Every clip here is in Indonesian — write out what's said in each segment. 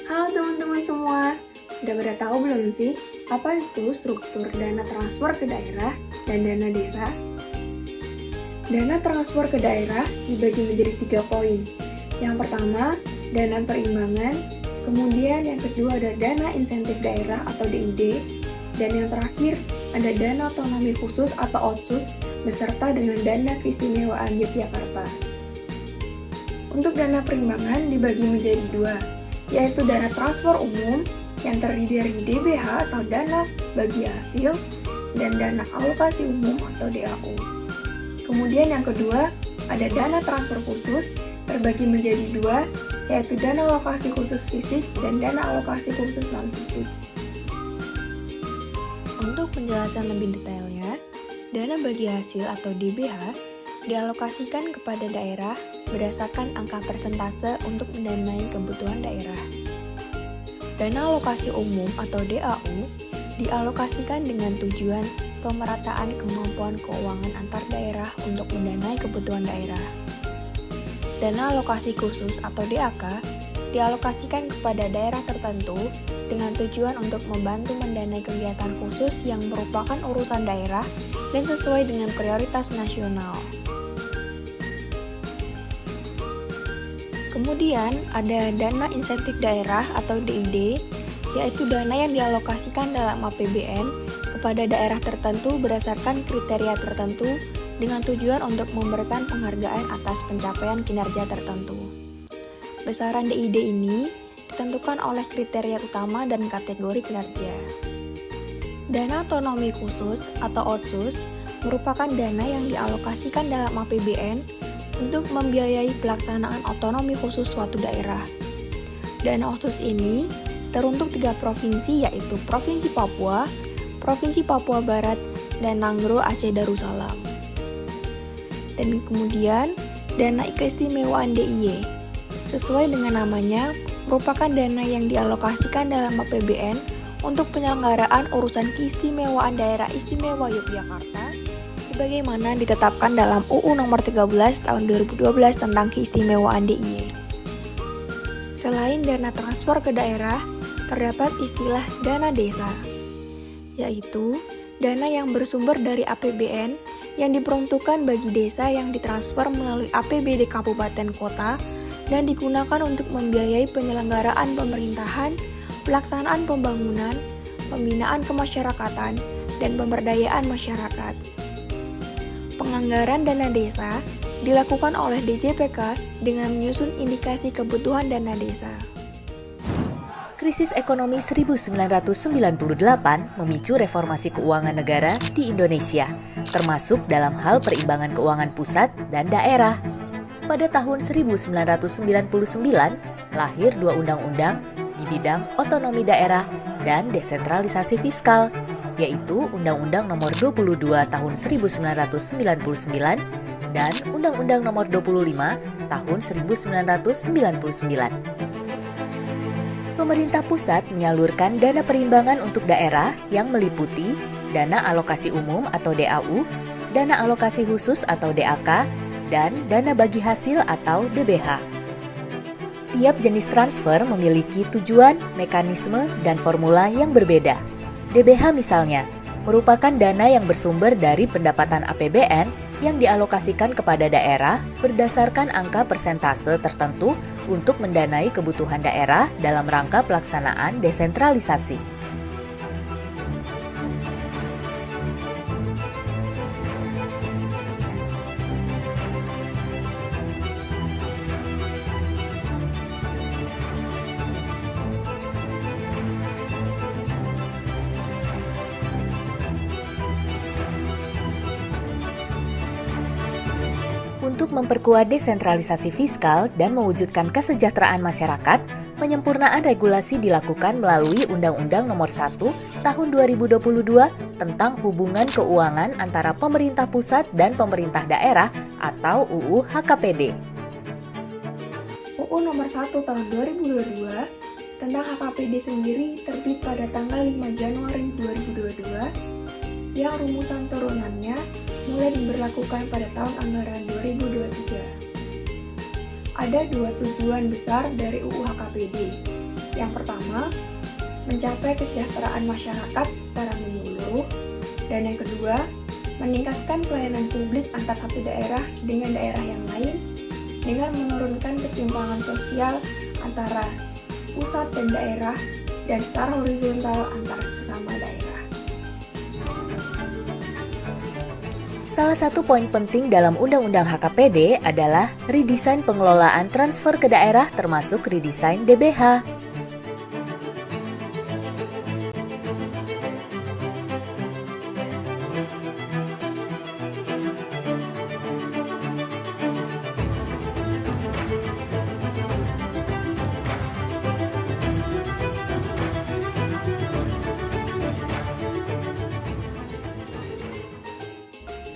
Halo teman-teman semua, udah pada tahu belum sih apa itu struktur dana transfer ke daerah dan dana desa? Dana transfer ke daerah dibagi menjadi 3 poin. Yang pertama, dana perimbangan, kemudian yang kedua ada dana insentif daerah atau DID, dan yang terakhir ada dana otonomi khusus atau OTSUS beserta dengan dana keistimewaan Yogyakarta. Untuk dana perimbangan dibagi menjadi 2, yaitu dana transfer umum yang terdiri dari DBH atau dana bagi hasil dan dana alokasi umum atau DAU. Kemudian yang kedua, ada dana transfer khusus terbagi menjadi 2, yaitu dana alokasi khusus fisik dan dana alokasi khusus non-fisik. Untuk penjelasan lebih detailnya, dana bagi hasil atau DBH dialokasikan kepada daerah berdasarkan angka persentase untuk mendanai kebutuhan daerah. Dana alokasi umum atau DAU dialokasikan dengan tujuan pemerataan kemampuan keuangan antar daerah untuk mendanai kebutuhan daerah. Dana alokasi khusus atau DAK dialokasikan kepada daerah tertentu dengan tujuan untuk membantu mendanai kegiatan khusus yang merupakan urusan daerah dan sesuai dengan prioritas nasional. Kemudian ada dana insentif daerah atau DID, yaitu dana yang dialokasikan dalam APBN kepada daerah tertentu berdasarkan kriteria tertentu dengan tujuan untuk memberikan penghargaan atas pencapaian kinerja tertentu. Besaran DID ini ditentukan oleh kriteria utama dan kategori kinerja. Dana otonomi khusus atau OTSUS merupakan dana yang dialokasikan dalam APBN untuk membiayai pelaksanaan otonomi khusus suatu daerah. Dana OTSUS ini teruntuk 3 provinsi, yaitu Provinsi Papua, Provinsi Papua Barat, dan Nanggro Aceh Darussalam. Dan kemudian dana keistimewaan DIY, sesuai dengan namanya, merupakan dana yang dialokasikan dalam APBN untuk penyelenggaraan urusan keistimewaan daerah istimewa Yogyakarta sebagaimana ditetapkan dalam UU Nomor 13 Tahun 2012 tentang keistimewaan DIY. Selain dana transfer ke daerah, terdapat istilah dana desa, yaitu dana yang bersumber dari APBN yang diperuntukkan bagi desa yang ditransfer melalui APBD kabupaten kota dan digunakan untuk membiayai penyelenggaraan pemerintahan, pelaksanaan pembangunan, pembinaan kemasyarakatan, dan pemberdayaan masyarakat. Penganggaran dana desa dilakukan oleh DJPK dengan menyusun indikasi kebutuhan dana desa. Krisis ekonomi 1998 memicu reformasi keuangan negara di Indonesia, termasuk dalam hal perimbangan keuangan pusat dan daerah. Pada tahun 1999, lahir 2 undang-undang di bidang otonomi daerah dan desentralisasi fiskal, yaitu Undang-Undang Nomor 22 Tahun 1999 dan Undang-Undang Nomor 25 Tahun 1999. Pemerintah pusat menyalurkan dana perimbangan untuk daerah yang meliputi dana alokasi umum atau DAU, dana alokasi khusus atau DAK, dan dana bagi hasil atau DBH. Tiap jenis transfer memiliki tujuan, mekanisme, dan formula yang berbeda. DBH misalnya, merupakan dana yang bersumber dari pendapatan APBN yang dialokasikan kepada daerah berdasarkan angka persentase tertentu untuk mendanai kebutuhan daerah dalam rangka pelaksanaan desentralisasi. Untuk memperkuat desentralisasi fiskal dan mewujudkan kesejahteraan masyarakat, penyempurnaan regulasi dilakukan melalui Undang-Undang Nomor 1 Tahun 2022 tentang hubungan keuangan antara pemerintah pusat dan pemerintah daerah atau UU HKPD. UU Nomor 1 Tahun 2022 tentang HKPD sendiri terbit pada tanggal 5 Januari 2022 yang rumusan turunannya mulai diberlakukan pada tahun anggaran 2023. Ada 2 tujuan besar dari UU HKPD, Yang pertama, mencapai kesejahteraan masyarakat secara menyeluruh, dan yang kedua, meningkatkan pelayanan publik antar satu daerah dengan daerah yang lain dengan menurunkan ketimpangan sosial antara pusat dan daerah dan secara horizontal antar sesama daerah. Salah satu poin penting dalam Undang-Undang HKPD adalah redesain pengelolaan transfer ke daerah termasuk redesain DBH.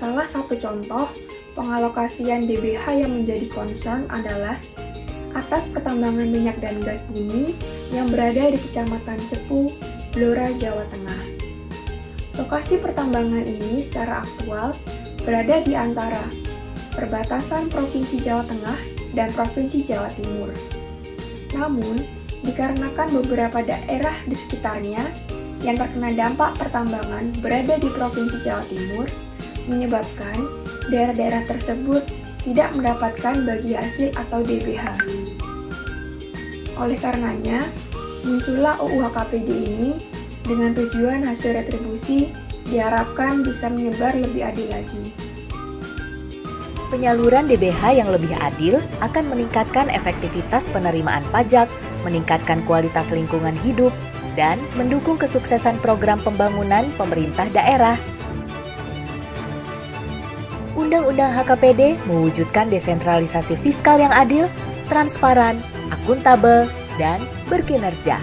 Salah satu contoh pengalokasian DBH yang menjadi concern adalah atas pertambangan minyak dan gas bumi yang berada di Kecamatan Cepu, Blora, Jawa Tengah. Lokasi pertambangan ini secara aktual berada di antara perbatasan Provinsi Jawa Tengah dan Provinsi Jawa Timur. Namun, dikarenakan beberapa daerah di sekitarnya yang terkena dampak pertambangan berada di Provinsi Jawa Timur, menyebabkan daerah-daerah tersebut tidak mendapatkan bagi hasil atau DBH. Oleh karenanya, muncullah UU HKPD ini dengan tujuan hasil retribusi diharapkan bisa menyebar lebih adil lagi. Penyaluran DBH yang lebih adil akan meningkatkan efektivitas penerimaan pajak, meningkatkan kualitas lingkungan hidup, dan mendukung kesuksesan program pembangunan pemerintah daerah. Undang-Undang HKPD mewujudkan desentralisasi fiskal yang adil, transparan, akuntabel, dan berkinerja.